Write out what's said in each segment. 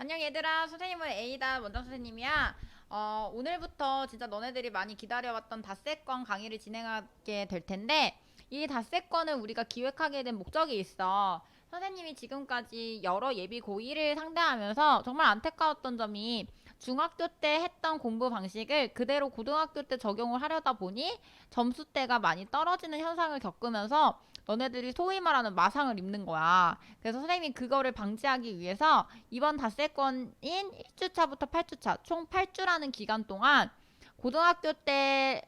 안녕 얘들아, 선생님은 A다 원장 선생님이야. 오늘부터 진짜 너네들이 많이 기다려왔던 닷새권 강의를 진행하게 될 텐데, 이 닷새권을 우리가 기획하게 된 목적이 있어. 선생님이 지금까지 여러 예비 고1을 상대하면서 정말 안타까웠던 점이 중학교 때 했던 공부 방식을 그대로 고등학교 때 적용을 하려다 보니 점수대가 많이 떨어지는 현상을 겪으면서 너네들이 소위 말하는 마상을 입는 거야. 그래서 선생님이 그거를 방지하기 위해서 이번 닷새권인 1주차부터 8주차 총 8주라는 기간 동안 고등학교 때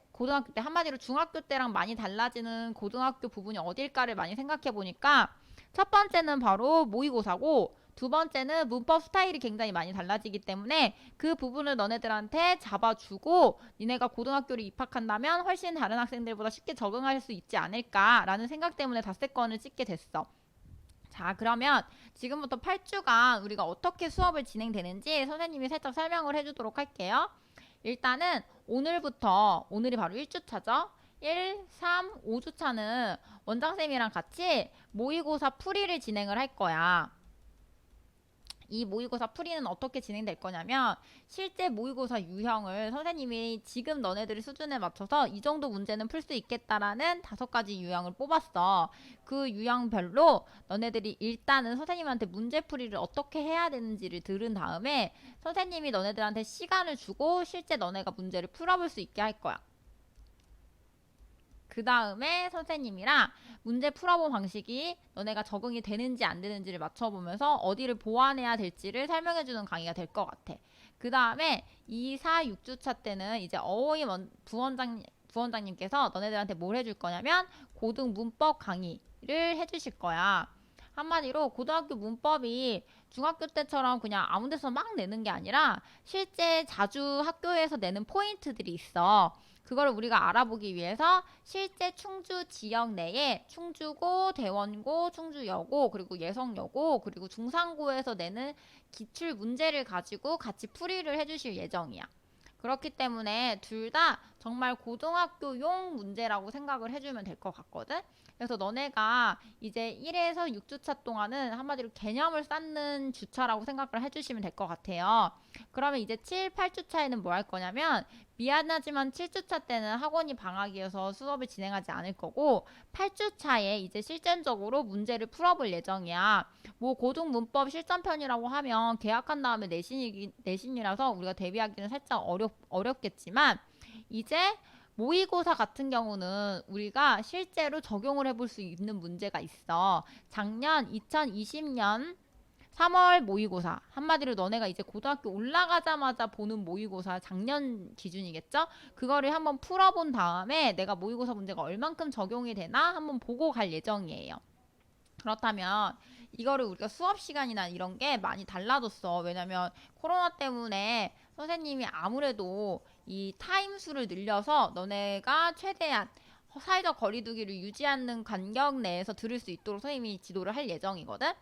한마디로 중학교 때랑 많이 달라지는 고등학교 부분이 어딜까를 많이 생각해 보니까 첫 번째는 바로 모의고사고 두 번째는 문법 스타일이 굉장히 많이 달라지기 때문에 그 부분을 너네들한테 잡아주고 니네가 고등학교를 입학한다면 훨씬 다른 학생들보다 쉽게 적응할 수 있지 않을까라는 생각 때문에 닷새권을 찍게 됐어. 자, 그러면 지금부터 8주간 우리가 어떻게 수업을 진행되는지 선생님이 살짝 설명을 해주도록 할게요. 일단은 오늘이 바로 1주차죠. 1, 3, 5주차는 원장쌤이랑 같이 모의고사 풀이를 진행을 할 거야. 이 모의고사 풀이는 어떻게 진행될 거냐면 실제 모의고사 유형을 선생님이 지금 너네들의 수준에 맞춰서 이 정도 문제는 풀 수 있겠다라는 5가지 유형을 뽑았어. 그 유형별로 너네들이 일단은 선생님한테 문제풀이를 어떻게 해야 되는지를 들은 다음에 선생님이 너네들한테 시간을 주고 실제 너네가 문제를 풀어볼 수 있게 할 거야. 그 다음에 선생님이랑 문제 풀어본 방식이 너네가 적응이 되는지 안 되는지를 맞춰보면서 어디를 보완해야 될지를 설명해주는 강의가 될 것 같아. 그 다음에 2, 4, 6주차 때는 이제 부원장님께서 너네들한테 뭘 해줄 거냐면 고등 문법 강의를 해주실 거야. 한마디로 고등학교 문법이 중학교 때처럼 그냥 아무 데서 막 내는 게 아니라 실제 자주 학교에서 내는 포인트들이 있어. 그걸 우리가 알아보기 위해서 실제 충주 지역 내에 충주고, 대원고, 충주여고, 그리고 예성여고, 그리고 중상고에서 내는 기출 문제를 가지고 같이 풀이를 해주실 예정이야. 그렇기 때문에 둘 다 정말 고등학교용 문제라고 생각을 해주면 될 것 같거든? 그래서 너네가 이제 1에서 6주차 동안은 한마디로 개념을 쌓는 주차라고 생각을 해주시면 될 것 같아요. 그러면 이제 7, 8주차에는 뭐 할 거냐면 미안하지만 7주차 때는 학원이 방학이어서 수업을 진행하지 않을 거고 8주차에 이제 실전적으로 문제를 풀어볼 예정이야. 뭐 고등 문법 실전편이라고 하면 계약한 다음에 내신이라서 우리가 대비하기는 살짝 어렵겠지만 이제 모의고사 같은 경우는 우리가 실제로 적용을 해볼 수 있는 문제가 있어. 작년 2020년 3월 모의고사. 한마디로 너네가 이제 고등학교 올라가자마자 보는 모의고사 작년 기준이겠죠? 그거를 한번 풀어본 다음에 내가 모의고사 문제가 얼만큼 적용이 되나 한번 보고 갈 예정이에요. 그렇다면 이거를 우리가 수업 시간이나 이런 게 많이 달라졌어. 왜냐면 코로나 때문에 선생님이 아무래도 이 타임 수를 늘려서 너네가 최대한 사회적 거리두기를 유지하는 간격 내에서 들을 수 있도록 선생님이 지도를 할 예정이거든.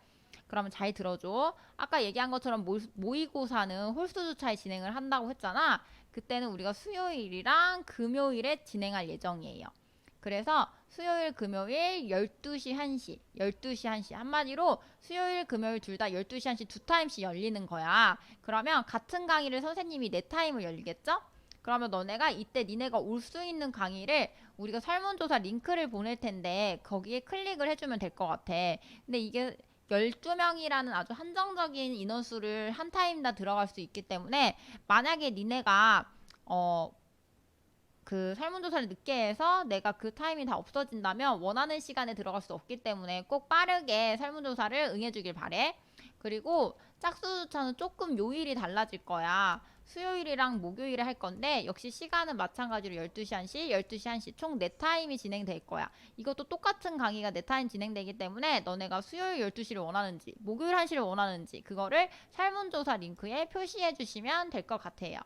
그러면 잘 들어줘. 아까 얘기한 것처럼 모의고사는 홀수주차에 진행을 한다고 했잖아. 그때는 우리가 수요일이랑 금요일에 진행할 예정이에요. 그래서 수요일, 금요일 12시, 1시, 12시, 1시. 한마디로 수요일, 금요일 둘 다 12시, 1시 두 타임씩 열리는 거야. 그러면 같은 강의를 선생님이 네 타임을 열리겠죠? 그러면 너네가 이때 니네가 올 수 있는 강의를 우리가 설문조사 링크를 보낼 텐데 거기에 클릭을 해주면 될 것 같아. 근데 이게 12명이라는 아주 한정적인 인원수를 한 타임 다 들어갈 수 있기 때문에 만약에 니네가 그 설문조사를 늦게 해서 내가 그 타임이 다 없어진다면 원하는 시간에 들어갈 수 없기 때문에 꼭 빠르게 설문조사를 응해주길 바래. 그리고 짝수조차는 조금 요일이 달라질 거야. 수요일이랑 목요일에 할 건데 역시 시간은 마찬가지로 12시 1시, 12시 1시 총 4타임이 진행될 거야. 이것도 똑같은 강의가 4타임 진행되기 때문에 너네가 수요일 12시를 원하는지 목요일 1시를 원하는지 그거를 설문조사 링크에 표시해 주시면 될 것 같아요.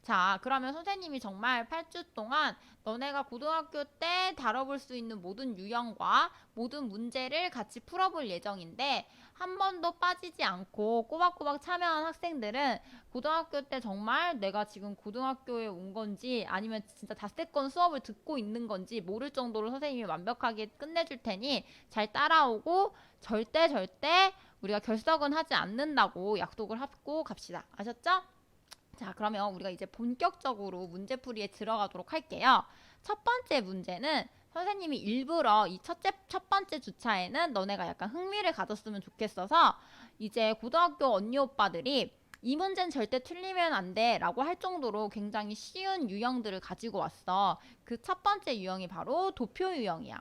자, 그러면 선생님이 정말 8주 동안 너네가 고등학교 때 다뤄볼 수 있는 모든 유형과 모든 문제를 같이 풀어볼 예정인데 한 번도 빠지지 않고 꼬박꼬박 참여한 학생들은 고등학교 때 정말 내가 지금 고등학교에 온 건지 아니면 진짜 닷새권 수업을 듣고 있는 건지 모를 정도로 선생님이 완벽하게 끝내줄 테니 잘 따라오고 절대 우리가 결석은 하지 않는다고 약속을 하고 갑시다. 아셨죠? 자, 그러면 우리가 이제 본격적으로 문제풀이에 들어가도록 할게요. 첫 번째 문제는 선생님이 일부러 이 첫 번째 주차에는 너네가 약간 흥미를 가졌으면 좋겠어서 이제 고등학교 언니 오빠들이 이 문제는 절대 틀리면 안 돼 라고 할 정도로 굉장히 쉬운 유형들을 가지고 왔어. 그 첫 번째 유형이 바로 도표 유형이야.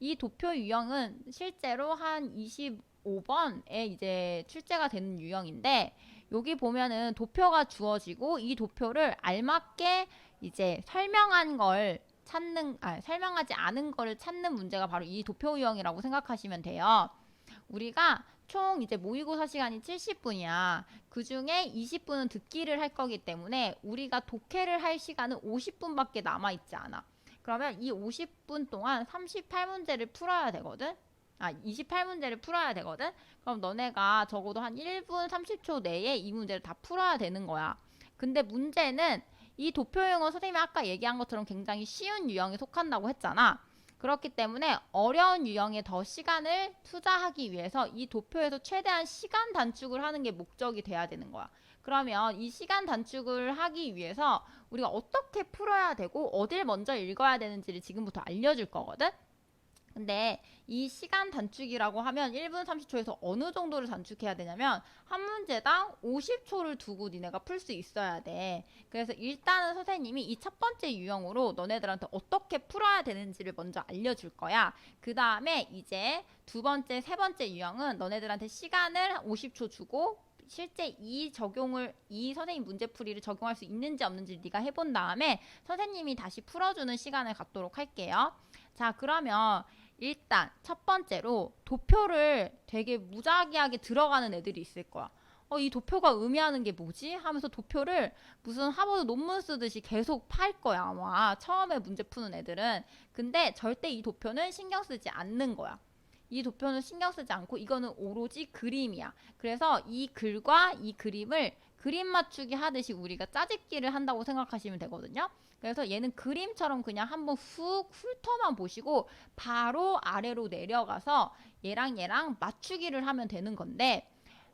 이 도표 유형은 실제로 한 25번에 이제 출제가 되는 유형인데 여기 보면은 도표가 주어지고 이 도표를 알맞게 이제 설명하지 않은 거를 찾는 문제가 바로 이 도표 유형이라고 생각하시면 돼요. 우리가 총 이제 모의고사 시간이 70분이야. 그 중에 20분은 듣기를 할 거기 때문에 우리가 독해를 할 시간은 50분밖에 남아있지 않아. 그러면 이 50분 동안 38문제를 풀어야 되거든? 28문제를 풀어야 되거든? 그럼 너네가 적어도 한 1분 30초 내에 이 문제를 다 풀어야 되는 거야. 근데 문제는 이 도표형은 선생님이 아까 얘기한 것처럼 굉장히 쉬운 유형에 속한다고 했잖아. 그렇기 때문에 어려운 유형에 더 시간을 투자하기 위해서 이 도표에서 최대한 시간 단축을 하는 게 목적이 돼야 되는 거야. 그러면 이 시간 단축을 하기 위해서 우리가 어떻게 풀어야 되고 어딜 먼저 읽어야 되는지를 지금부터 알려줄 거거든? 근데 이 시간 단축이라고 하면 1분 30초에서 어느 정도를 단축해야 되냐면 한 문제당 50초를 두고 니네가 풀 수 있어야 돼. 그래서 일단은 선생님이 이 첫 번째 유형으로 너네들한테 어떻게 풀어야 되는지를 먼저 알려줄 거야. 그 다음에 이제 두 번째, 세 번째 유형은 너네들한테 시간을 50초 주고 실제 이 선생님 문제풀이를 적용할 수 있는지 없는지 네가 해본 다음에 선생님이 다시 풀어주는 시간을 갖도록 할게요. 자, 그러면 일단 첫 번째로 도표를 되게 무작위하게 들어가는 애들이 있을 거야. 이 도표가 의미하는 게 뭐지? 하면서 도표를 무슨 하버드 논문 쓰듯이 계속 팔 거야, 아마. 처음에 문제 푸는 애들은. 근데 절대 이 도표는 신경 쓰지 않는 거야. 이 도표는 신경 쓰지 않고 이거는 오로지 그림이야. 그래서 이 글과 이 그림을 그림 맞추기 하듯이 우리가 짜집기를 한다고 생각하시면 되거든요. 그래서 얘는 그림처럼 그냥 한번 훅 훑어만 보시고 바로 아래로 내려가서 얘랑 맞추기를 하면 되는 건데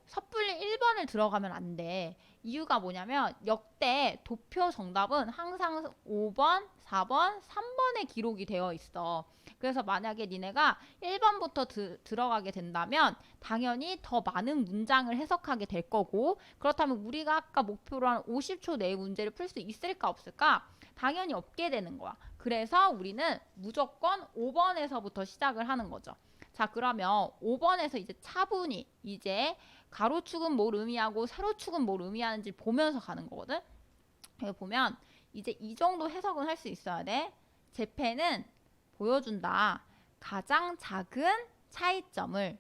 섣불리 1번을 들어가면 안 돼. 이유가 뭐냐면 역대 도표 정답은 항상 5번, 4번, 3번에 기록이 되어 있어. 그래서 만약에 니네가 1번부터 들어가게 된다면 당연히 더 많은 문장을 해석하게 될 거고 그렇다면 우리가 아까 목표로 한 50초 내에 문제를 풀 수 있을까 없을까? 당연히 없게 되는 거야. 그래서 우리는 무조건 5번에서부터 시작을 하는 거죠. 자, 그러면 5번에서 이제 차분히 이제 가로축은 뭘 의미하고 세로축은 뭘 의미하는지 보면서 가는 거거든. 여기 보면 이제 이 정도 해석은 할 수 있어야 돼. 재패는 보여준다. 가장 작은 차이점을.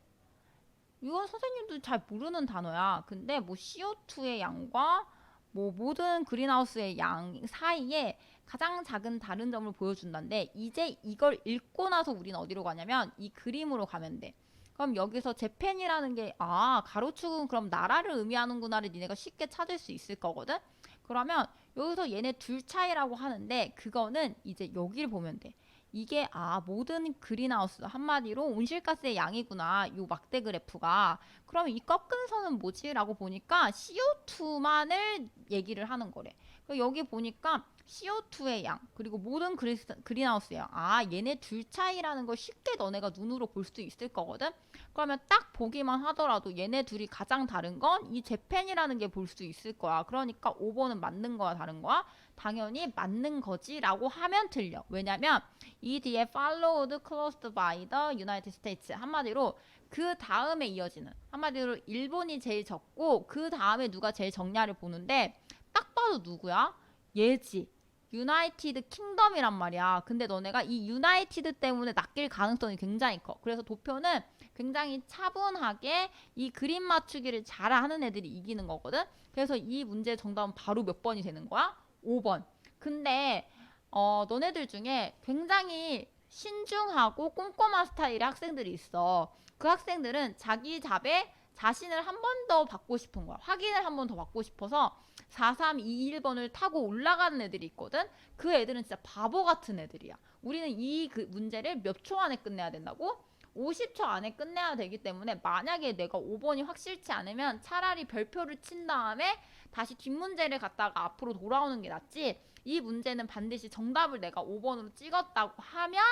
이건 선생님도 잘 모르는 단어야. 근데 뭐 CO2의 양과 뭐 모든 그린하우스의 양 사이에 가장 작은 다른 점을 보여준다는데 이제 이걸 읽고 나서 우리는 어디로 가냐면 이 그림으로 가면 돼. 그럼 여기서 재팬이라는 게 가로축은 그럼 나라를 의미하는구나를 니네가 쉽게 찾을 수 있을 거거든. 그러면 여기서 얘네 둘 차이라고 하는데 그거는 이제 여기를 보면 돼. 이게 모든 그린하우스 한마디로 온실가스의 양이구나. 요 막대 그래프가. 그러면 이 꺾은 선은 뭐지? 라고 보니까 CO2만을 얘기를 하는 거래. 여기 보니까 CO2의 양 그리고 모든 그린하우스의 양 얘네 둘 차이라는 걸 쉽게 너네가 눈으로 볼 수 있을 거거든. 그러면 딱 보기만 하더라도 얘네 둘이 가장 다른 건 이 재팬이라는 게 볼 수 있을 거야. 그러니까 5번은 맞는 거야 다른 거야? 당연히 맞는 거지 라고 하면 틀려. 왜냐면 이 뒤에 followed closed by the United States 한마디로 그 다음에 이어지는 한마디로 일본이 제일 적고 그 다음에 누가 제일 적냐를 보는데 딱 봐도 누구야? 얘지. 유나이티드 킹덤이란 말이야. 근데 너네가 이 유나이티드 때문에 낚일 가능성이 굉장히 커. 그래서 도표는 굉장히 차분하게 이 그림 맞추기를 잘하는 애들이 이기는 거거든. 그래서 이 문제 정답은 바로 몇 번이 되는 거야? 5번. 근데 너네들 중에 굉장히 신중하고 꼼꼼한 스타일의 학생들이 있어. 그 학생들은 자기 답에 자신을 한 번 더 받고 싶은 거야. 확인을 한 번 더 받고 싶어서 4321번을 타고 올라가는 애들이 있거든. 그 애들은 진짜 바보 같은 애들이야. 우리는 이 문제를 몇 초 안에 끝내야 된다고? 50초 안에 끝내야 되기 때문에 만약에 내가 5번이 확실치 않으면 차라리 별표를 친 다음에 다시 뒷문제를 갖다가 앞으로 돌아오는 게 낫지, 이 문제는 반드시 정답을 내가 5번으로 찍었다고 하면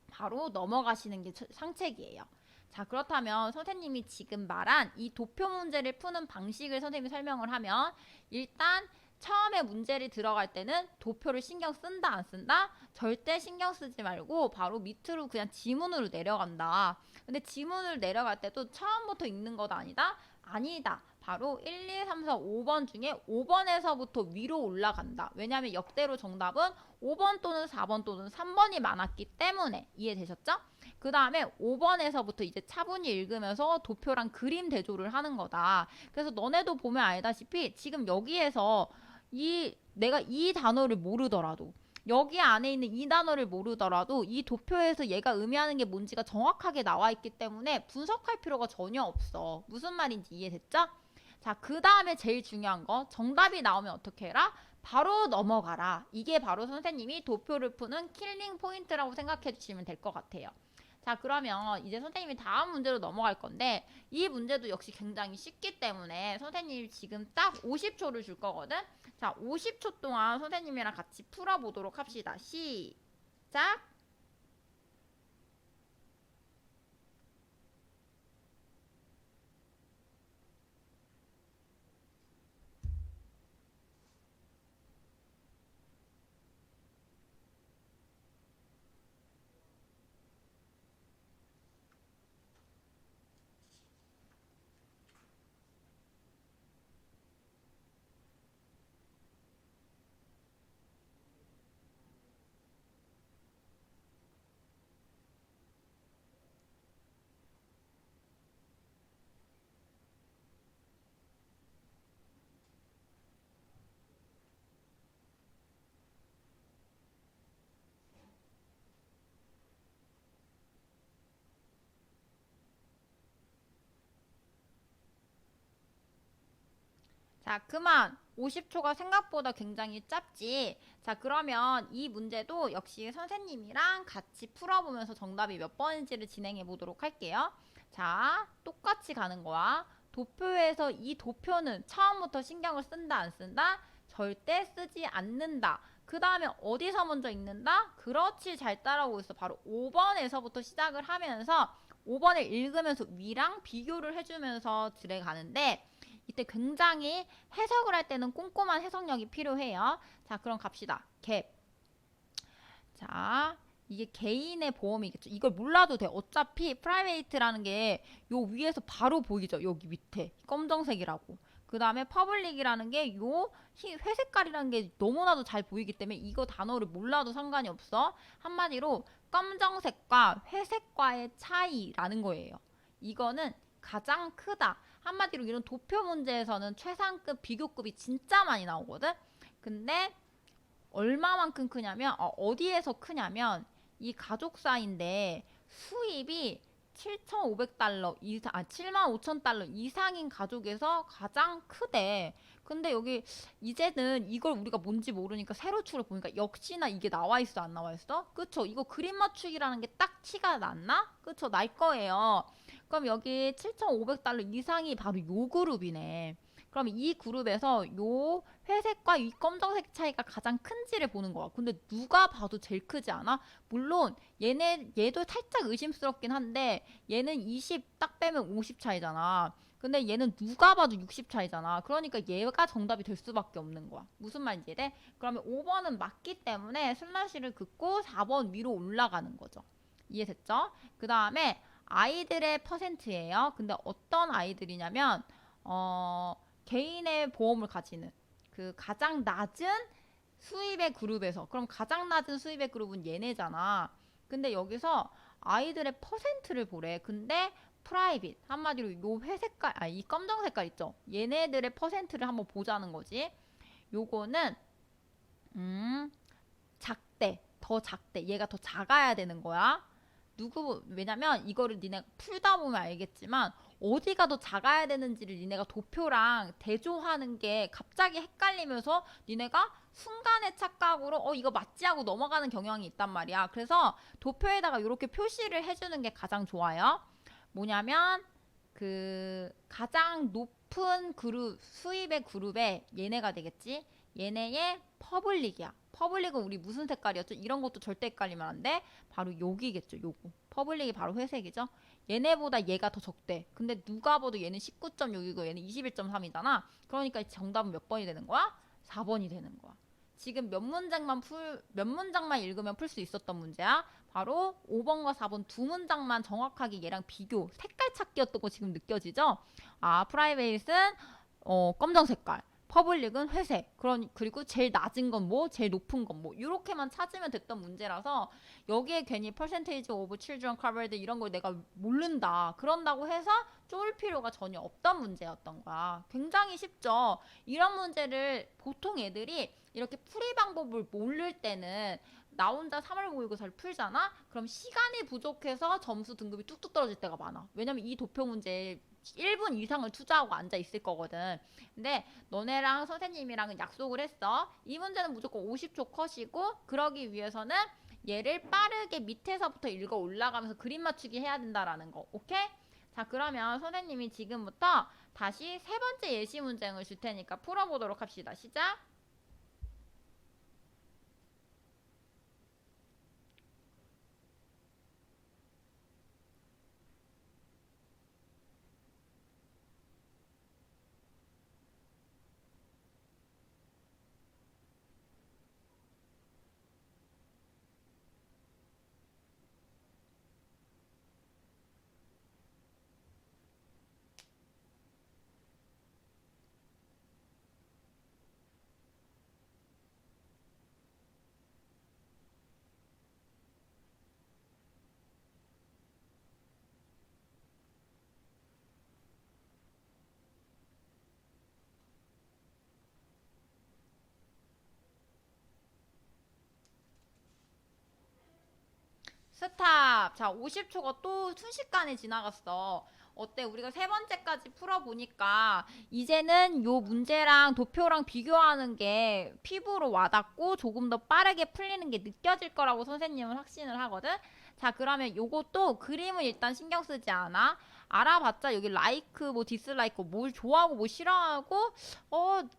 바로 넘어가시는 게 상책이에요. 자, 그렇다면 선생님이 지금 말한 이 도표 문제를 푸는 방식을 선생님이 설명을 하면, 일단 처음에 문제를 들어갈 때는 도표를 신경 쓴다 안 쓴다? 절대 신경 쓰지 말고 바로 밑으로 그냥 지문으로 내려간다. 근데 지문을 내려갈 때도 처음부터 읽는 것 아니다? 아니다. 바로 1, 2, 3, 4, 5번 중에 5번에서부터 위로 올라간다. 왜냐하면 역대로 정답은 5번 또는 4번 또는 3번이 많았기 때문에. 이해되셨죠? 그 다음에 5번에서부터 이제 차분히 읽으면서 도표랑 그림 대조를 하는 거다. 그래서 너네도 보면 알다시피 지금 여기에서 내가 이 단어를 모르더라도, 여기 안에 있는 이 단어를 모르더라도 이 도표에서 얘가 의미하는 게 뭔지가 정확하게 나와 있기 때문에 분석할 필요가 전혀 없어. 무슨 말인지 이해됐죠? 자, 그 다음에 제일 중요한 거, 정답이 나오면 어떻게 해라? 바로 넘어가라. 이게 바로 선생님이 도표를 푸는 킬링 포인트라고 생각해 주시면 될 것 같아요. 자, 그러면 이제 선생님이 다음 문제로 넘어갈 건데, 이 문제도 역시 굉장히 쉽기 때문에 선생님이 지금 딱 50초를 줄 거거든. 자, 50초 동안 선생님이랑 같이 풀어보도록 합시다. 시작! 자, 그만! 50초가 생각보다 굉장히 짧지? 자, 그러면 이 문제도 역시 선생님이랑 같이 풀어보면서 정답이 몇 번인지를 진행해 보도록 할게요. 자, 똑같이 가는 거야. 도표에서 이 도표는 처음부터 신경을 쓴다, 안 쓴다? 절대 쓰지 않는다. 그 다음에 어디서 먼저 읽는다? 그렇지, 잘 따라오고 있어. 바로 5번에서부터 시작을 하면서 5번을 읽으면서 위랑 비교를 해주면서 들어가는데, 이때 굉장히 해석을 할 때는 꼼꼼한 해석력이 필요해요. 자, 그럼 갑시다. 갭. 자, 이게 개인의 보험이겠죠. 이걸 몰라도 돼. 어차피 프라이베이트라는 게 요 위에서 바로 보이죠. 여기 밑에 검정색이라고. 그 다음에 퍼블릭이라는 게 요 회색깔이라는 게 너무나도 잘 보이기 때문에 이거 단어를 몰라도 상관이 없어. 한마디로 검정색과 회색과의 차이라는 거예요. 이거는 가장 크다. 한마디로 이런 도표 문제에서는 최상급 비교급이 진짜 많이 나오거든. 근데 얼마만큼 크냐면, 어디에서 크냐면 이 가족사인데 수입이 7,500달러 이상, 75,000달러 이상인 가족에서 가장 크대. 근데 여기 이제는 이걸 우리가 뭔지 모르니까 세로 추를 보니까 역시나 이게 나와 있어, 안 나와 있어? 그쵸? 이거 그림 맞추기라는 게 딱 티가 났나? 그쵸? 날 거예요. 그럼 여기 7,500달러 이상이 바로 요 그룹이네. 그럼 이 그룹에서 요 회색과 이 검정색 차이가 가장 큰지를 보는 거야. 근데 누가 봐도 제일 크지 않아? 물론 얘도 살짝 의심스럽긴 한데 얘는 20 딱 빼면 50 차이잖아. 근데 얘는 누가 봐도 60 차이잖아. 그러니까 얘가 정답이 될 수밖에 없는 거야. 무슨 말인지 이해? 그러면 5번은 맞기 때문에 슬러시를 긋고 4번 위로 올라가는 거죠. 이해됐죠? 그 다음에 아이들의 퍼센트예요. 근데 어떤 아이들이냐면 개인의 보험을 가지는 그 가장 낮은 수입의 그룹에서, 그럼 가장 낮은 수입의 그룹은 얘네잖아. 근데 여기서 아이들의 퍼센트를 보래. 근데 프라이빗, 한마디로 요 회색깔, 이 검정 색깔 있죠? 얘네들의 퍼센트를 한번 보자는 거지. 요거는 작대, 더 작대. 얘가 더 작아야 되는 거야. 왜냐면 이거를 니네가 풀다 보면 알겠지만 어디가 더 작아야 되는지를 니네가 도표랑 대조하는 게 갑자기 헷갈리면서 니네가 순간의 착각으로 이거 맞지 하고 넘어가는 경향이 있단 말이야. 그래서 도표에다가 이렇게 표시를 해주는 게 가장 좋아요. 뭐냐면 그 가장 높은 그룹 수입의 그룹에 얘네가 되겠지. 얘네의 퍼블릭이야. 퍼블릭은 우리 무슨 색깔이었죠? 이런 것도 절대 헷갈리면 안 돼. 바로 여기겠죠. 요거. 퍼블릭이 바로 회색이죠. 얘네보다 얘가 더 적대. 근데 누가 봐도 얘는 19.6이고 얘는 21.3이잖아. 그러니까 정답은 몇 번이 되는 거야? 4번이 되는 거야. 지금 몇 문장만 읽으면 풀 수 있었던 문제야. 바로 5번과 4번 두 문장만 정확하게 얘랑 비교, 색깔 찾기였던 거 지금 느껴지죠? 아, 프라이베이트는 검정 색깔, 퍼블릭은 회색. 그리고 제일 낮은 건 뭐, 제일 높은 건 뭐, 이렇게만 찾으면 됐던 문제라서 여기에 괜히 percentage of children covered 이런 걸 내가 모른다. 그런다고 해서 쫄 필요가 전혀 없던 문제였던 거야. 굉장히 쉽죠? 이런 문제를 보통 애들이 이렇게 풀이 방법을 모를 때는 나 혼자 3월 모의고사를 풀잖아? 그럼 시간이 부족해서 점수 등급이 뚝뚝 떨어질 때가 많아. 왜냐면 이 도표 문제에 1분 이상을 투자하고 앉아 있을 거거든. 근데 너네랑 선생님이랑은 약속을 했어. 이 문제는 무조건 50초 컷이고 그러기 위해서는 얘를 빠르게 밑에서부터 읽어 올라가면서 그림 맞추기 해야 된다라는 거. 오케이? 자, 그러면 선생님이 지금부터 다시 세 번째 예시 문제를 줄 테니까 풀어보도록 합시다. 시작! 스탑. 자, 50초가 또 순식간에 지나갔어. 어때? 우리가 세 번째까지 풀어보니까 이제는 요 문제랑 도표랑 비교하는 게 피부로 와닿고 조금 더 빠르게 풀리는 게 느껴질 거라고 선생님은 확신을 하거든? 자, 그러면 요것도 그림은 일단 신경 쓰지 않아. 알아봤자 여기 라이크 뭐 디스라이크 뭘 좋아하고 뭐 싫어하고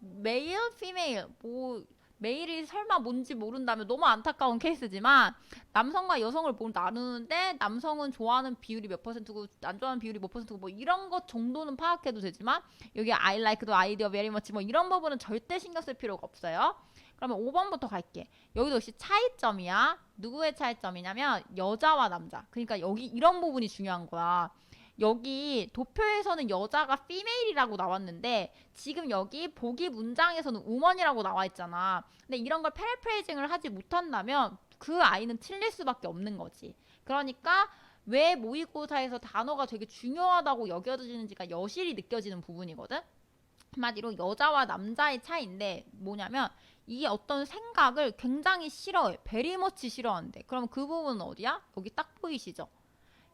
메일, 피메일 뭐 메일이 설마 뭔지 모른다면 너무 안타까운 케이스지만 남성과 여성을 나누는데 남성은 좋아하는 비율이 몇 퍼센트고 안 좋아하는 비율이 몇 퍼센트고 뭐 이런 것 정도는 파악해도 되지만 여기 I like the idea very much 뭐 이런 부분은 절대 신경 쓸 필요가 없어요. 그러면 5번부터 갈게. 여기도 역시 차이점이야. 누구의 차이점이냐면 여자와 남자. 그러니까 여기 이런 부분이 중요한 거야. 여기 도표에서는 여자가 female이라고 나왔는데 지금 여기 보기 문장에서는 woman이라고 나와 있잖아. 근데 이런 걸 패러프레이징을 하지 못한다면 그 아이는 틀릴 수밖에 없는 거지. 그러니까 왜 모의고사에서 단어가 되게 중요하다고 여겨지는지가 여실히 느껴지는 부분이거든. 한마디로 여자와 남자의 차이인데 뭐냐면 이 어떤 생각을 굉장히 싫어해. 베리머치 싫어하는데. 그럼 그 부분은 어디야? 여기 딱 보이시죠?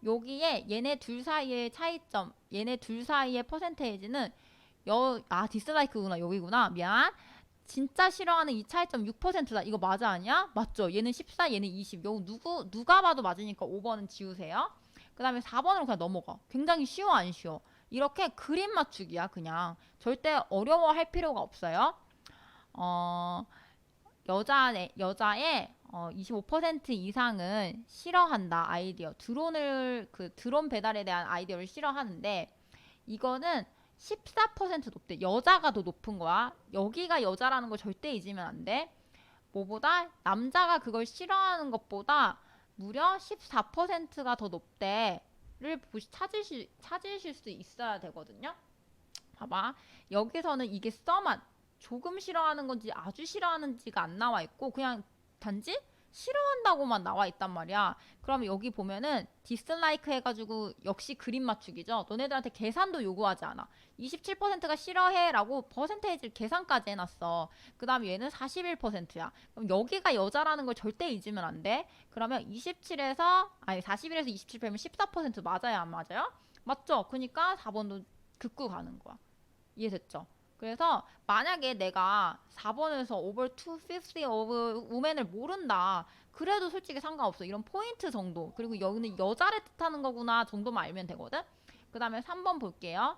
여기에 얘네 둘 사이의 차이점, 얘네 둘 사이의 퍼센테이지는 디스라이크구나, 여기구나. 미안. 진짜 싫어하는 이 차이점 6%다. 이거 맞아 아니야? 맞죠? 얘는 14, 얘는 20. 요 누가 봐도 맞으니까 5번은 지우세요. 그 다음에 4번으로 그냥 넘어가. 굉장히 쉬워 안 쉬워? 이렇게 그림 맞추기야 그냥. 절대 어려워할 필요가 없어요. 여자의 25% 이상은 싫어한다 아이디어. 드론 배달에 대한 아이디어를 싫어하는데 이거는 14% 높대. 여자가 더 높은 거야. 여기가 여자라는 걸 절대 잊으면 안 돼. 뭐보다 남자가 그걸 싫어하는 것보다 무려 14%가 더 높대를 찾으실 수 있어야 되거든요. 봐봐. 여기서는 이게 써만 조금 싫어하는 건지 아주 싫어하는지가 안 나와 있고 그냥 단지 싫어한다고만 나와 있단 말이야. 그럼 여기 보면은 디스라이크 해가지고 역시 그림 맞추기죠. 너네들한테 계산도 요구하지 않아. 27%가 싫어해 라고 퍼센테이지를 계산까지 해놨어. 그 다음에 얘는 41%야. 그럼 여기가 여자라는 걸 절대 잊으면 안 돼. 그러면 41에서 27 빼면 14% 맞아요 안 맞아요? 맞죠? 그러니까 4번도 긋고 가는 거야. 이해됐죠? 그래서 만약에 내가 4번에서 over 250 of women을 모른다. 그래도 솔직히 상관없어. 이런 포인트 정도. 그리고 여기는 여자를 뜻하는 거구나 정도만 알면 되거든. 그 다음에 3번 볼게요.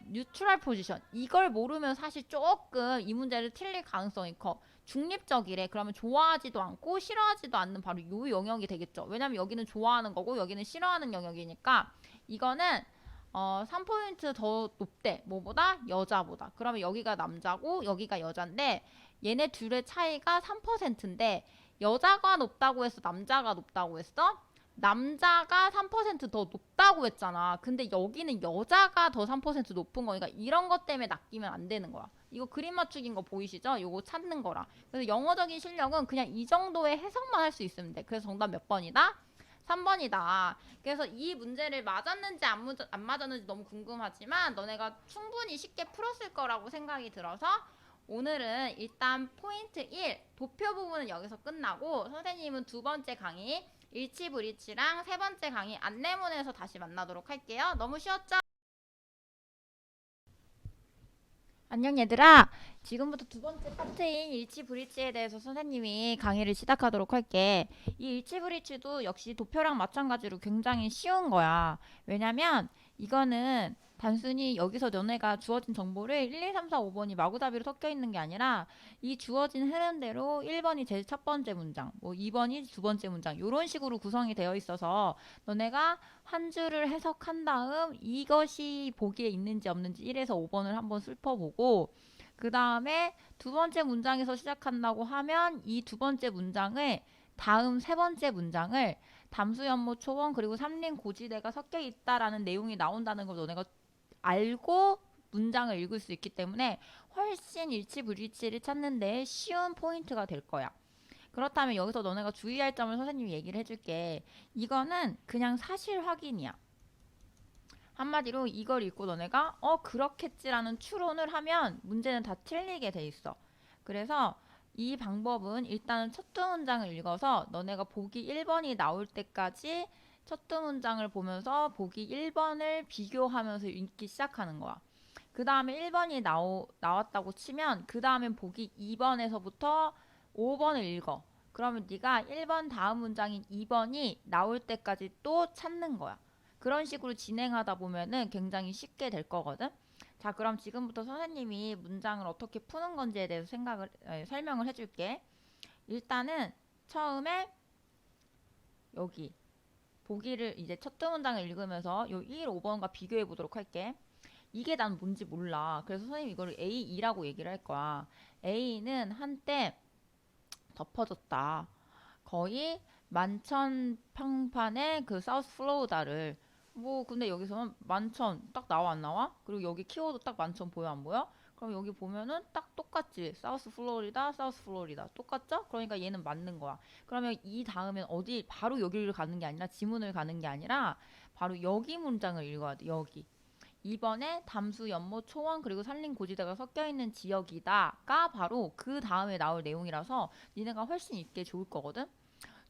뉴트럴 포지션. 이걸 모르면 사실 조금 이 문제를 틀릴 가능성이 커. 중립적이래. 그러면 좋아하지도 않고 싫어하지도 않는 바로 요 영역이 되겠죠. 왜냐면 여기는 좋아하는 거고 여기는 싫어하는 영역이니까 이거는 3포인트 더 높대. 뭐보다? 여자보다. 그러면 여기가 남자고 여기가 여잔데 얘네 둘의 차이가 3%인데 여자가 높다고 했어? 남자가 높다고 했어? 남자가 3%더 높다고 했잖아. 근데 여기는 여자가 더 3% 높은 거니까 이런 것 때문에 낚이면 안 되는 거야. 이거 그림 맞추기인 거 보이시죠? 요거 찾는 거라. 그래서 영어적인 실력은 그냥 이 정도의 해석만 할 수 있으면 돼. 그래서 정답 몇 번이다? 3번이다. 그래서 이 문제를 맞았는지 안 맞았는지 너무 궁금하지만 너네가 충분히 쉽게 풀었을 거라고 생각이 들어서 오늘은 일단 포인트 1 도표 부분은 여기서 끝나고 선생님은 두 번째 강의 일치불이치랑 세 번째 강의 안내문에서 다시 만나도록 할게요. 너무 쉬웠죠? 안녕 얘들아. 지금부터 두 번째 파트인 일치불이치에 대해서 선생님이 강의를 시작하도록 할게. 이 일치불이치도 역시 도표랑 마찬가지로 굉장히 쉬운 거야. 왜냐면 이거는 단순히 여기서 너네가 주어진 정보를 1, 2, 3, 4, 5번이 마구잡이로 섞여 있는 게 아니라 이 주어진 흐름대로 1번이 제일 첫 번째 문장, 뭐 2번이 두 번째 문장 이런 식으로 구성이 되어 있어서 너네가 한 줄을 해석한 다음 이것이 보기에 있는지 없는지 1에서 5번을 한번 슬퍼보고 그 다음에 두 번째 문장에서 시작한다고 하면 이 두 번째 문장을 다음 세 번째 문장을 담수 연모 초원 그리고 삼림 고지대가 섞여 있다라는 내용이 나온다는 걸 너네가 알고 문장을 읽을 수 있기 때문에 훨씬 일치불일치를 찾는 데 쉬운 포인트가 될 거야. 그렇다면 여기서 너네가 주의할 점을 선생님이 얘기를 해줄게. 이거는 그냥 사실 확인이야. 한마디로 이걸 읽고 너네가 그렇겠지라는 추론을 하면 문제는 다 틀리게 돼 있어. 그래서 이 방법은 일단은 첫 두 문장을 읽어서 너네가 보기 1번이 나올 때까지 첫 두 문장을 보면서 보기 1번을 비교하면서 읽기 시작하는 거야. 그 다음에 1번이 나왔다고 치면 그 다음엔 보기 2번에서부터 5번을 읽어. 그러면 네가 1번 다음 문장인 2번이 나올 때까지 또 찾는 거야. 그런 식으로 진행하다 보면은 굉장히 쉽게 될 거거든. 자, 그럼 지금부터 선생님이 문장을 어떻게 푸는 건지에 대해서 설명을 해줄게. 일단은 처음에 여기 보기를 이제 첫 두 문장을 읽으면서 요 1, 5번과 비교해 보도록 할게. 이게 난 뭔지 몰라. 그래서 선생님이 이거를 A2라고 얘기를 할 거야. A는 한때 덮어졌다. 거의 만천 평판의 그 사우스 플로리다를 뭐 근데 여기서는 만천 딱 나와 안 나와? 그리고 여기 키워드 딱 만천 보여 안 보여? 그럼 여기 보면은 딱 똑같지. 사우스 플로리다, 사우스 플로리다. 똑같죠? 그러니까 얘는 맞는 거야. 그러면 이 다음엔 어디 바로 여기를 가는 게 아니라 지문을 가는 게 아니라 바로 여기 문장을 읽어야 돼. 여기. 이번에 담수, 연못, 초원 그리고 산림 고지대가 섞여 있는 지역이다가 바로 그 다음에 나올 내용이라서 니네가 훨씬 읽기 좋을 거거든.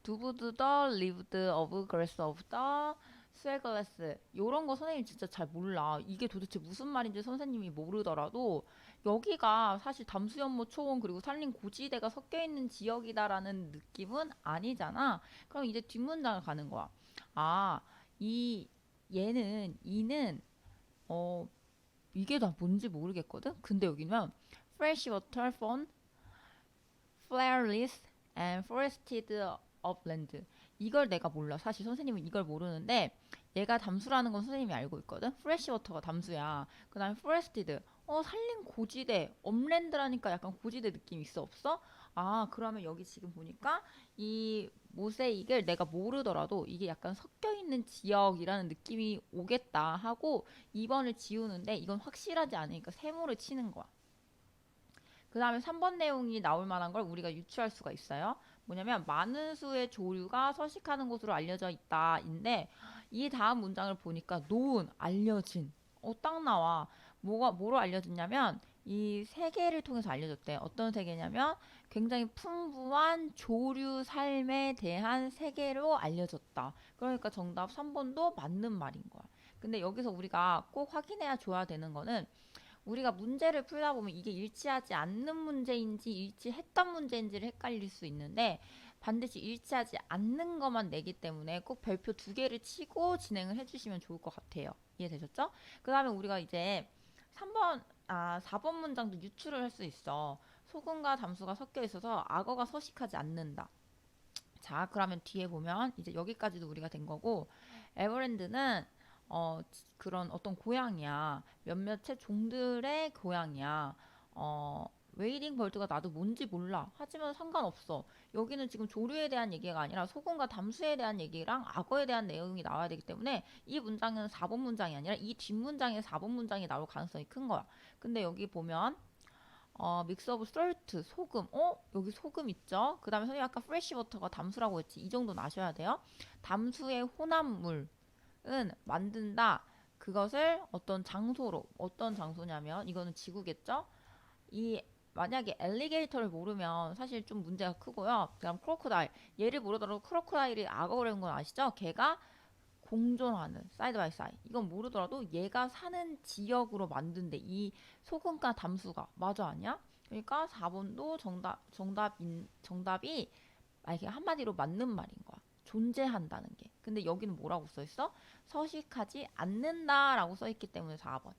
두부드 더 lived of grass of the swaglass 요런 거 선생님 진짜 잘 몰라. 이게 도대체 무슨 말인지 선생님이 모르더라도 여기가 사실 담수, 연못, 초원 그리고 산림 고지대가 섞여 있는 지역이다라는 느낌은 아니잖아. 그럼 이제 뒷문장을 가는 거야. 아, 이 얘는 이는 어 이게 다 뭔지 모르겠거든. 근데 여기는 fresh water from flareless and forested upland. 이걸 내가 몰라. 사실 선생님은 이걸 모르는데 얘가 담수라는 건 선생님이 알고 있거든. fresh water가 담수야. 그 다음에 forested. 산림 고지대. 업랜드라니까 약간 고지대 느낌 있어 없어? 아, 그러면 여기 지금 보니까 이 모세익을 내가 모르더라도 이게 약간 섞여 있는 지역이라는 느낌이 오겠다 하고 2번을 지우는데 이건 확실하지 않으니까 세모를 치는 거야. 그 다음에 3번 내용이 나올 만한 걸 우리가 유추할 수가 있어요. 뭐냐면 많은 수의 조류가 서식하는 곳으로 알려져 있다 인데 이 다음 문장을 보니까 known 알려진 딱 나와. 뭐로 알려졌냐면 이 세계를 통해서 알려졌대. 어떤 세계냐면 굉장히 풍부한 조류 삶에 대한 세계로 알려졌다. 그러니까 정답 3번도 맞는 말인 거야. 근데 여기서 우리가 꼭 확인해야 줘야 되는 거는 우리가 문제를 풀다 보면 이게 일치하지 않는 문제인지 일치했던 문제인지를 헷갈릴 수 있는데 반드시 일치하지 않는 것만 내기 때문에 꼭 별표 두 개를 치고 진행을 해주시면 좋을 것 같아요. 이해되셨죠? 그 다음에 우리가 이제 4번 문장도 유추를 할 수 있어. 소금과 담수가 섞여 있어서 악어가 서식하지 않는다. 자, 그러면 뒤에 보면 이제 여기까지도 우리가 된 거고, 에버랜드는 그런 어떤 고양이야. 몇몇의 종들의 고양이야. 웨이딩 벌드가 나도 뭔지 몰라. 하지만 상관없어. 여기는 지금 조류에 대한 얘기가 아니라 소금과 담수에 대한 얘기랑 악어에 대한 내용이 나와야 되기 때문에 이 문장은 4번 문장이 아니라 이 뒷문장에 4번 문장이 나올 가능성이 큰 거야. 근데 여기 보면 믹스 오브 솔트, 소금. 여기 소금 있죠? 그 다음에 선생님 아까 프레쉬 워터가 담수라고 했지. 이 정도는 아셔야 돼요. 담수의 혼합물은 만든다. 그것을 어떤 장소냐면, 이거는 지구겠죠? 만약에 엘리게이터를 모르면 사실 좀 문제가 크고요. 그다음 크로코다일. 얘를 모르더라도 크로코다일이 악어라는 건 아시죠? 걔가 공존하는 사이드 바이 사이드 이건 모르더라도 얘가 사는 지역으로 만든대 이 소금가 담수가 맞아 아니야? 그러니까 4번도 정답이 이게 한마디로 맞는 말인 거야. 존재한다는 게. 근데 여기는 뭐라고 써 있어? 서식하지 않는다라고 써 있기 때문에 4번.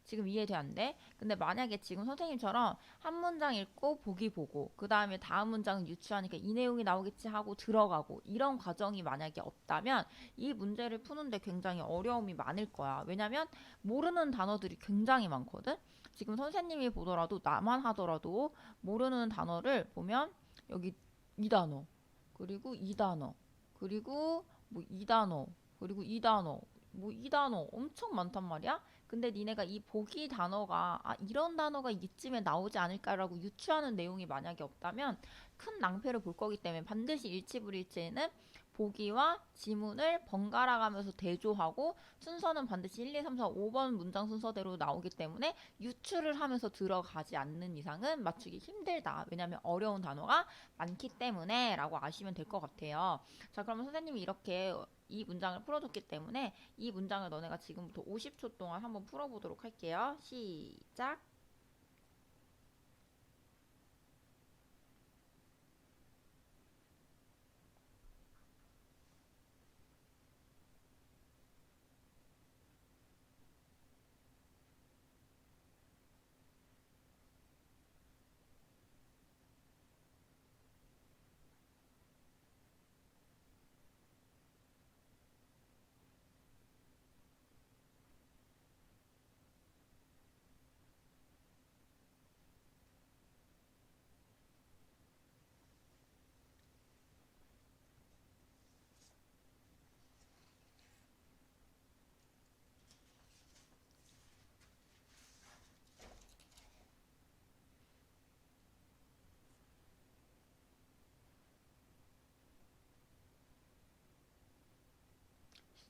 지금 이해돼 안 돼? 근데 만약에 지금 선생님처럼 한 문장 읽고 보기 보고 그 다음에 다음 문장은 유추하니까 이 내용이 나오겠지 하고 들어가고 이런 과정이 만약에 없다면 이 문제를 푸는데 굉장히 어려움이 많을 거야. 왜냐면 모르는 단어들이 굉장히 많거든. 지금 선생님이 보더라도 나만 하더라도 모르는 단어를 보면 여기 이 단어 그리고 이 단어 그리고 뭐 이 단어 그리고 이 단어 뭐 이 단어 엄청 많단 말이야. 근데 니네가 이 보기 단어가 이런 단어가 이쯤에 나오지 않을까라고 유추하는 내용이 만약에 없다면 큰 낭패를 볼 거기 때문에 반드시 일치불일치에는 보기와 지문을 번갈아 가면서 대조하고 순서는 반드시 1, 2, 3, 4, 5번 문장 순서대로 나오기 때문에 유추를 하면서 들어가지 않는 이상은 맞추기 힘들다. 왜냐하면 어려운 단어가 많기 때문에 라고 아시면 될 것 같아요. 자, 그러면 선생님이 이렇게 이 문장을 풀어줬기 때문에 이 문장을 너네가 지금부터 50초 동안 한번 풀어보도록 할게요. 시작.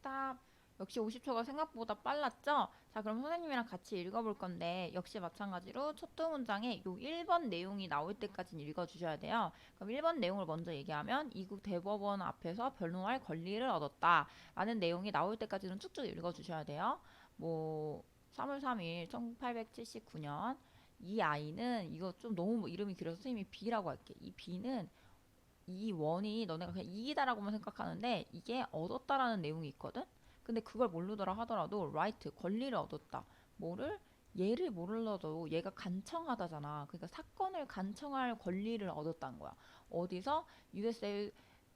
스탑. 역시 50초가 생각보다 빨랐죠? 자, 그럼 선생님이랑 같이 읽어볼 건데 역시 마찬가지로 첫 두 문장에 요 1번 내용이 나올 때까지는 읽어주셔야 돼요. 그럼 1번 내용을 먼저 얘기하면 이국 대법원 앞에서 변호할 권리를 얻었다 라는 내용이 나올 때까지는 쭉쭉 읽어주셔야 돼요. 뭐 3월 3일 1879년 이 아이는 이거 좀 너무 이름이 길어서 선생님이 B라고 할게. 이 B는 이 원이 너네가 그냥 이기다라고만 생각하는데 이게 얻었다라는 내용이 있거든? 근데 그걸 모르더라 하더라도 right, 권리를 얻었다. 뭐를? 얘를 모르더라도 얘가 간청하다잖아. 그러니까 사건을 간청할 권리를 얻었다는 거야. 어디서? USA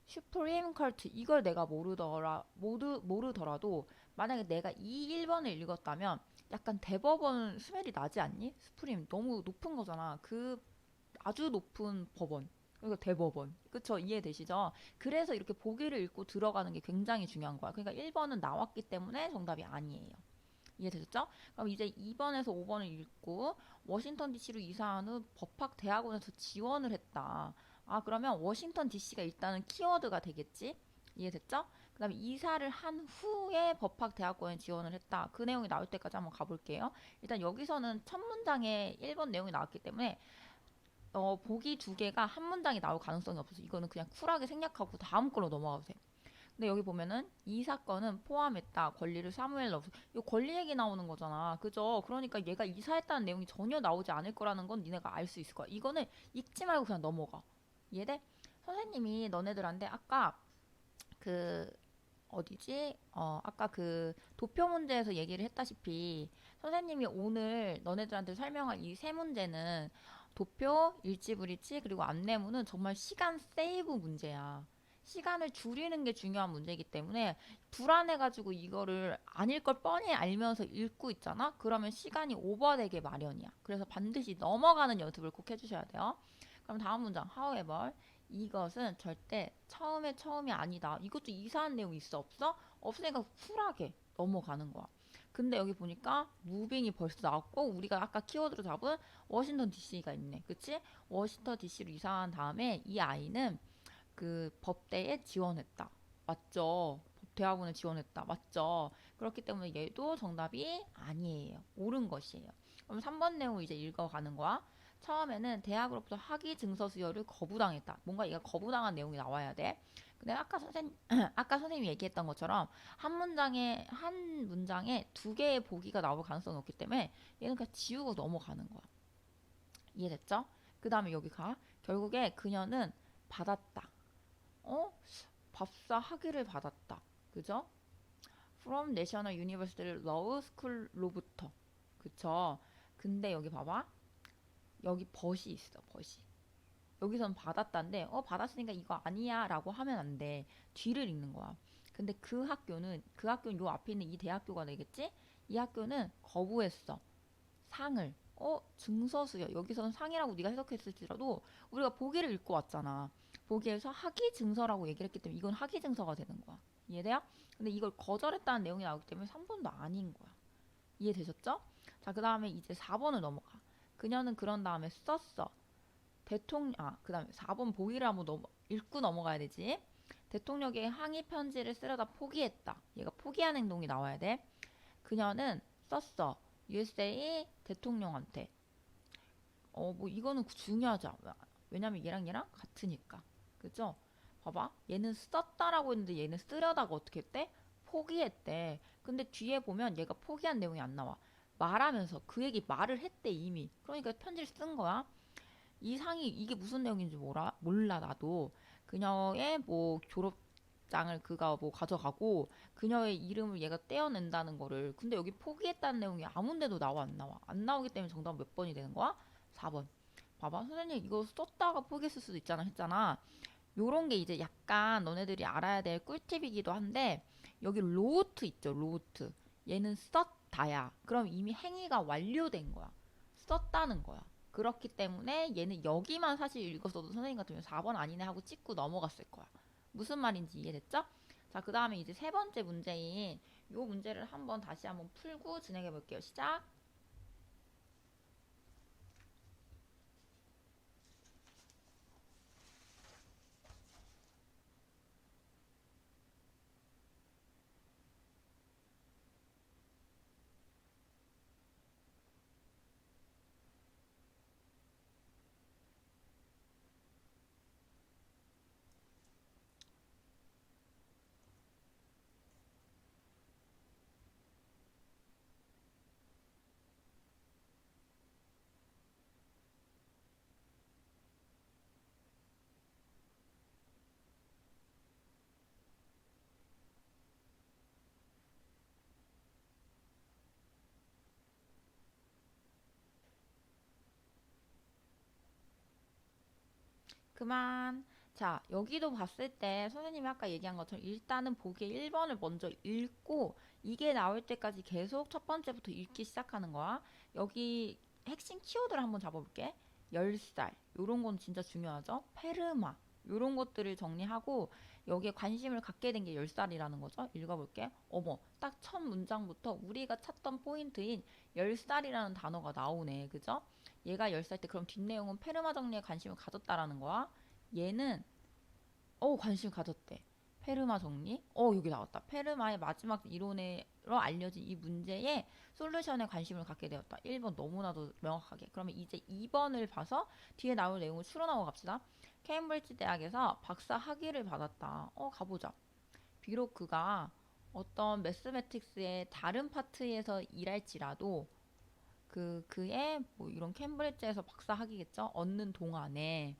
Supreme Court 이걸 내가 모르더라도 만약에 내가 이 1번을 읽었다면 약간 대법원 스멜이 나지 않니? 스프림 너무 높은 거잖아. 그 아주 높은 법원. 그러니까 대법원. 그쵸? 이해되시죠? 그래서 이렇게 보기를 읽고 들어가는 게 굉장히 중요한 거야. 그러니까 1번은 나왔기 때문에 정답이 아니에요. 이해되셨죠? 그럼 이제 2번에서 5번을 읽고 워싱턴 DC로 이사한 후 법학 대학원에서 지원을 했다. 그러면 워싱턴 DC가 일단은 키워드가 되겠지? 이해됐죠? 그 다음에 이사를 한 후에 법학 대학원에 지원을 했다. 그 내용이 나올 때까지 한번 가볼게요. 일단 여기서는 첫 문장에 1번 내용이 나왔기 때문에 보기 두 개가 한 문장이 나올 가능성이 없어서 이거는 그냥 쿨하게 생략하고 다음 걸로 넘어가도 돼. 근데 여기 보면은 이 사건은 포함했다. 권리를 사무엘 러브. 이 권리 얘기 나오는 거잖아. 그죠? 그러니까 얘가 이사했다는 내용이 전혀 나오지 않을 거라는 건 니네가 알 수 있을 거야. 이거는 읽지 말고 그냥 넘어가. 이해돼? 선생님이 너네들한테 아까 그 어디지? 아까 그 도표 문제에서 얘기를 했다시피 선생님이 오늘 너네들한테 설명할 이 세 문제는 도표, 일지불일치, 그리고 안내문은 정말 시간 세이브 문제야. 시간을 줄이는 게 중요한 문제이기 때문에 불안해가지고 이거를 아닐 걸 뻔히 알면서 읽고 있잖아? 그러면 시간이 오버되게 마련이야. 그래서 반드시 넘어가는 연습을 꼭 해주셔야 돼요. 그럼 다음 문장. However, 이것은 절대 처음이 아니다. 이것도 이상한 내용 있어 없어? 없으니까 쿨하게 넘어가는 거야. 근데 여기 보니까 무빙이 벌써 나왔고 우리가 아까 키워드로 잡은 워싱턴 DC가 있네. 그치? 워싱턴 DC로 이사한 다음에 이 아이는 그 법대에 지원했다. 맞죠? 대학원에 지원했다. 맞죠? 그렇기 때문에 얘도 정답이 아니에요. 옳은 것이에요. 그럼 3번 내용 이제 읽어가는 거야. 처음에는 대학으로부터 학위 증서 수여를 거부당했다. 뭔가 얘가 거부당한 내용이 나와야 돼. 근데 아까 선생님이 얘기했던 것처럼 한 문장에 두 개의 보기가 나올 가능성이 없기 때문에 얘는 그냥 지우고 넘어가는 거야. 이해됐죠? 그 다음에 여기 가. 결국에 그녀는 받았다. 어? 법사 학위를 받았다. 그죠? From National University Law School로부터. 그쵸? 근데 여기 봐봐. 여기 벗이 있어, 벗이. 여기선 받았다인데, 받았으니까 이거 아니야 라고 하면 안 돼. 뒤를 읽는 거야. 근데 그 학교는 요 앞에 있는 이 대학교가 되겠지? 이 학교는 거부했어. 상을. 증서수여. 여기서는 상이라고 네가 해석했을지라도 우리가 보기를 읽고 왔잖아. 보기에서 학위 증서라고 얘기를 했기 때문에 이건 학위 증서가 되는 거야. 이해돼요? 근데 이걸 거절했다는 내용이 나오기 때문에 3번도 아닌 거야. 이해되셨죠? 자, 그 다음에 이제 4번을 넘어가. 그녀는 그런 다음에 썼어. 그 다음에 4번 보기를 한번 읽고 넘어가야 되지. 대통령에게 항의 편지를 쓰려다 포기했다. 얘가 포기한 행동이 나와야 돼. 그녀는 썼어. USA 대통령한테. 뭐 이거는 중요하지 않아. 왜냐면 얘랑 같으니까. 그죠? 봐봐. 얘는 썼다라고 했는데 얘는 쓰려다가 어떻게 했대? 포기했대. 근데 뒤에 보면 얘가 포기한 내용이 안 나와. 말하면서 그 얘기 말을 했대 이미. 그러니까 편지를 쓴 거야. 이 상이 이게 무슨 내용인지 몰라 나도. 그녀의 뭐 졸업장을 그가 뭐 가져가고 그녀의 이름을 얘가 떼어낸다는 거를. 근데 여기 포기했다는 내용이 아무 데도 나와 안 나와. 안 나오기 때문에 정답 몇 번이 되는 거야? 4번. 봐봐 선생님 이거 썼다가 포기했을 수도 있잖아 했잖아. 요런 게 이제 약간 너네들이 알아야 될 꿀팁이기도 한데 여기 로우트 있죠 로우트. 얘는 썼다야. 그럼 이미 행위가 완료된 거야. 썼다는 거야. 그렇기 때문에 얘는 여기만 사실 읽었어도 선생님 같으면 4번 아니네 하고 찍고 넘어갔을 거야. 무슨 말인지 이해됐죠? 자, 그 다음에 이제 세 번째 문제인 요 문제를 다시 한번 풀고 진행해 볼게요. 시작! 그만. 자, 여기도 봤을 때 선생님이 아까 얘기한 것처럼 일단은 보기에 1번을 먼저 읽고 이게 나올 때까지 계속 첫 번째부터 읽기 시작하는 거야. 여기 핵심 키워드를 한번 잡아볼게. 10살. 요런 건 진짜 중요하죠. 페르마. 요런 것들을 정리하고 여기에 관심을 갖게 된 게 10살이라는 거죠. 읽어볼게. 어머, 딱 첫 문장부터 우리가 찾던 포인트인 10살이라는 단어가 나오네. 그죠? 얘가 10살 때 그럼 뒷내용은 페르마 정리에 관심을 가졌다라는 거야. 얘는 관심 가졌대. 페르마 정리? 여기 나왔다. 페르마의 마지막 이론으로 알려진 이 문제의 솔루션에 관심을 갖게 되었다. 1번 너무나도 명확하게. 그러면 이제 2번을 봐서 뒤에 나올 내용을 추론하고 갑시다. 케임브리지 대학에서 박사 학위를 받았다. 가보자. 비록 그가 어떤 매스매틱스의 다른 파트에서 일할지라도 그의 뭐 이런 캠브리지에서 박사 학위겠죠? 얻는 동안에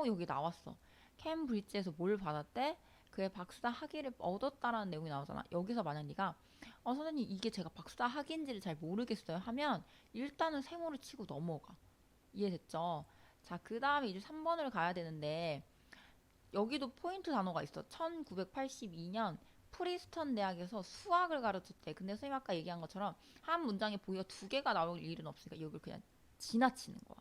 여기 나왔어. 캠브리지에서 뭘 받았대? 그의 박사 학위를 얻었다라는 내용이 나오잖아. 여기서 만약 네가 선생님 이게 제가 박사 학위인지를 잘 모르겠어요 하면 일단은 세모를 치고 넘어가. 이해됐죠? 자, 그 다음에 이제 3번을 가야 되는데 여기도 포인트 단어가 있어. 1982년 프리스턴 대학에서 수학을 가르쳤대. 근데 선생님 아까 얘기한 것처럼 한 문장에 보기가 두 개가 나올 일은 없으니까 여기를 그냥 지나치는 거야.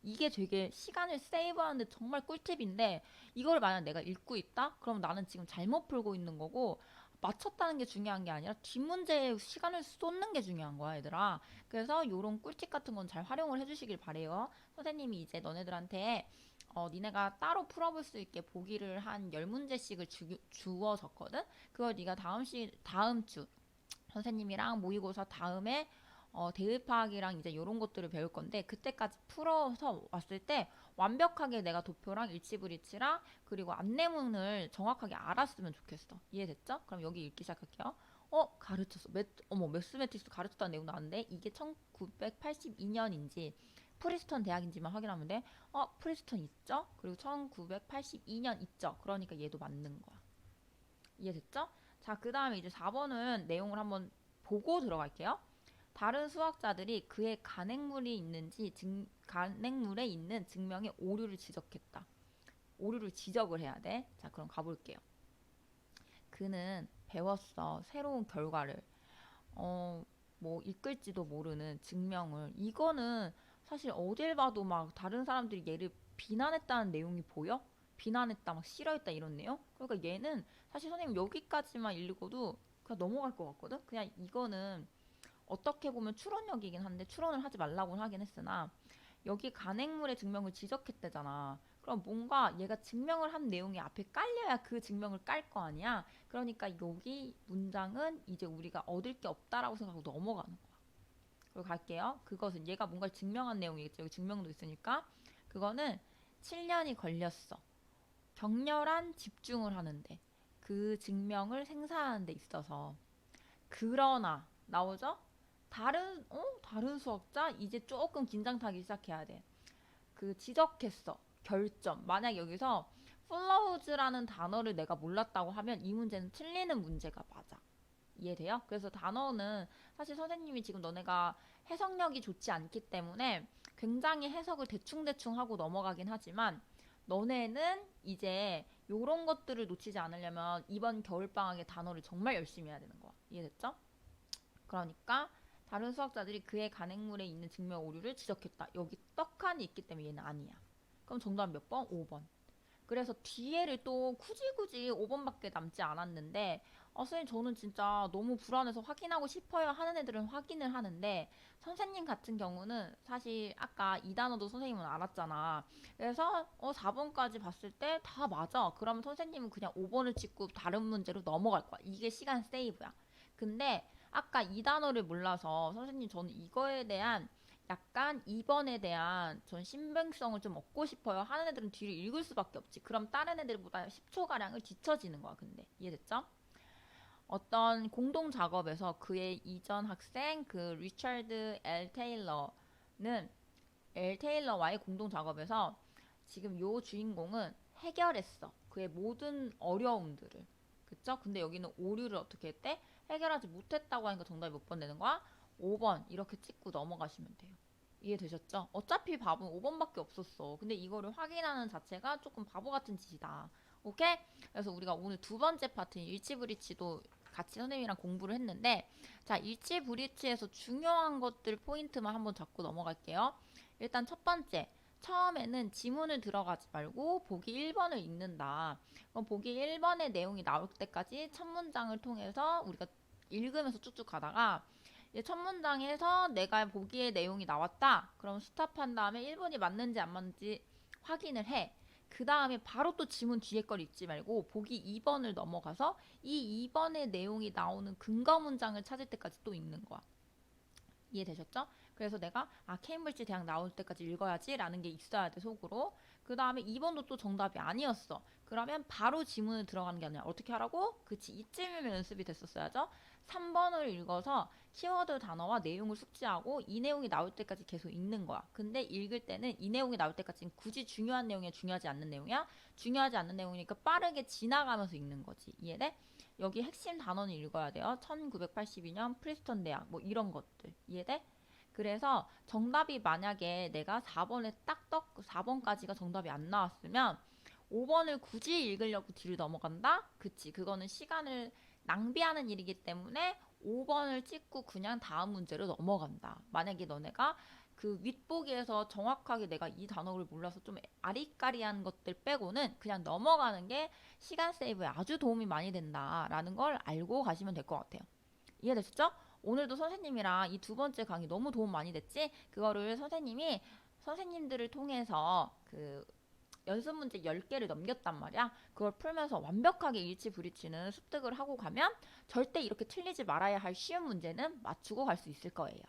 이게 되게 시간을 세이브하는데 정말 꿀팁인데 이걸 만약 내가 읽고 있다? 그럼 나는 지금 잘못 풀고 있는 거고 맞췄다는 게 중요한 게 아니라 뒷문제에 시간을 쏟는 게 중요한 거야, 얘들아. 그래서 요런 꿀팁 같은 건 잘 활용을 해주시길 바래요. 선생님이 이제 너네들한테 니네가 따로 풀어볼 수 있게 보기를 한 10문제씩을 주어졌거든? 그걸 네가 다음 주 선생님이랑 모의고사 다음에 대입하기랑 이제 이런 것들을 배울 건데 그때까지 풀어서 왔을 때 완벽하게 내가 도표랑 일치불이치랑 그리고 안내문을 정확하게 알았으면 좋겠어. 이해됐죠? 그럼 여기 읽기 시작할게요. 가르쳤어. 매스매틱스 가르쳤다는 내용 나왔는데 이게 1982년인지 프리스턴 대학인지만 확인하면 돼. 프리스턴 있죠? 그리고 1982년 있죠? 그러니까 얘도 맞는 거야. 이해됐죠? 자, 그 다음에 이제 4번은 내용을 한번 보고 들어갈게요. 다른 수학자들이 그의 간행물에 있는 증명의 오류를 지적했다. 오류를 지적을 해야 돼. 자, 그럼 가볼게요. 그는 배웠어. 새로운 결과를. 뭐 이끌지도 모르는 증명을. 이거는 사실 어딜 봐도 막 다른 사람들이 얘를 비난했다는 내용이 보여? 비난했다, 막 싫어했다 이런 내용? 그러니까 얘는 사실 선생님 여기까지만 읽어도 그냥 넘어갈 것 같거든? 그냥 이거는 어떻게 보면 추론력이긴 한데 추론을 하지 말라고 하긴 했으나 여기 간행물의 증명을 지적했대잖아. 그럼 뭔가 얘가 증명을 한 내용이 앞에 깔려야 그 증명을 깔 거 아니야. 그러니까 여기 문장은 이제 우리가 얻을 게 없다라고 생각하고 넘어가는 거야. 그리고 갈게요. 그것은 얘가 뭔가를 증명한 내용이겠죠. 여기 증명도 있으니까. 그거는 7년이 걸렸어. 격렬한 집중을 하는데 그 증명을 생산하는 데 있어서 그러나 나오죠? 다른 수학자 이제 조금 긴장 타기 시작해야 돼. 지적했어. 결점. 만약 여기서 플러우즈라는 단어를 내가 몰랐다고 하면 이 문제는 틀리는 문제가 맞아. 이해돼요? 그래서 단어는 사실 선생님이 지금 너네가 해석력이 좋지 않기 때문에 굉장히 해석을 대충대충 하고 넘어가긴 하지만 너네는 이제 요런 것들을 놓치지 않으려면 이번 겨울방학에 단어를 정말 열심히 해야 되는 거야. 이해됐죠? 그러니까 다른 수학자들이 그의 간행물에 있는 증명 오류를 지적했다. 여기 떡하니 있기 때문에 얘는 아니야. 그럼 정답 몇 번? 5번. 그래서 뒤에를 또 굳이 5번밖에 남지 않았는데 선생님 저는 진짜 너무 불안해서 확인하고 싶어요 하는 애들은 확인을 하는데 선생님 같은 경우는 사실 아까 이 단어도 선생님은 알았잖아. 그래서 4번까지 봤을 때 다 맞아. 그러면 선생님은 그냥 5번을 찍고 다른 문제로 넘어갈 거야. 이게 시간 세이브야. 근데 아까 이 단어를 몰라서 선생님 저는 이거에 대한 약간 2번에 대한 전 신빙성을 좀 얻고 싶어요 하는 애들은 뒤를 읽을 수밖에 없지. 그럼 다른 애들보다 10초가량을 뒤처지는 거야. 근데 이해됐죠? 어떤 공동 작업에서 그의 이전 학생 리처드 엘 테일러와의 공동 작업에서 지금 요 주인공은 해결했어. 그의 모든 어려움들을. 그쵸? 근데 여기는 오류를 어떻게 했대? 해결하지 못했다고 하니까 정답이 몇 번 되는 거야? 5번 이렇게 찍고 넘어가시면 돼요. 이해되셨죠? 어차피 답은 5번밖에 없었어. 근데 이거를 확인하는 자체가 조금 바보 같은 짓이다. 오케이? 그래서 우리가 오늘 두 번째 파트인 일치브리치도 같이 선생님이랑 공부를 했는데 자, 일치브리치에서 중요한 것들 포인트만 한번 잡고 넘어갈게요. 일단 첫 번째, 처음에는 지문을 들어가지 말고 보기 1번을 읽는다. 그럼 보기 1번의 내용이 나올 때까지 첫 문장을 통해서 우리가 읽으면서 쭉쭉 가다가 첫 문장에서 내가 보기에 내용이 나왔다. 그럼 스탑한 다음에 1번이 맞는지 안 맞는지 확인을 해. 그 다음에 바로 또 지문 뒤에 걸 읽지 말고 보기 2번을 넘어가서 이 2번의 내용이 나오는 근거 문장을 찾을 때까지 또 읽는 거야. 이해되셨죠? 그래서 내가 K물질 대학 나올 때까지 읽어야지 라는 게 있어야 돼, 속으로. 그 다음에 2번도 또 정답이 아니었어. 그러면 바로 지문을 들어가는 게 아니라 어떻게 하라고? 그치, 이쯤이면 연습이 됐었어야죠. 3번을 읽어서 키워드 단어와 내용을 숙지하고 이 내용이 나올 때까지 계속 읽는 거야. 근데 읽을 때는 이 내용이 나올 때까지는 굳이 중요한 내용이야, 중요하지 않는 내용이야? 중요하지 않는 내용이니까 빠르게 지나가면서 읽는 거지. 이해돼? 여기 핵심 단어는 읽어야 돼요. 1982년 프리스턴 대학 뭐 이런 것들. 이해돼? 그래서 정답이 만약에 내가 4번에 4번까지가 정답이 안 나왔으면 5번을 굳이 읽으려고 뒤로 넘어간다? 그치. 그거는 시간을 낭비하는 일이기 때문에 5번을 찍고 그냥 다음 문제로 넘어간다. 만약에 너네가 그 윗보기에서 정확하게 내가 이 단어를 몰라서 좀 아리까리한 것들 빼고는 그냥 넘어가는 게 시간 세이브에 아주 도움이 많이 된다라는 걸 알고 가시면 될 것 같아요. 이해되셨죠? 오늘도 선생님이랑 이 두 번째 강의 너무 도움 많이 됐지? 그거를 선생님들을 통해서 그 연습 문제 10개를 넘겼단 말이야. 그걸 풀면서 완벽하게 일치불이치는 습득을 하고 가면 절대 이렇게 틀리지 말아야 할 쉬운 문제는 맞추고 갈 수 있을 거예요.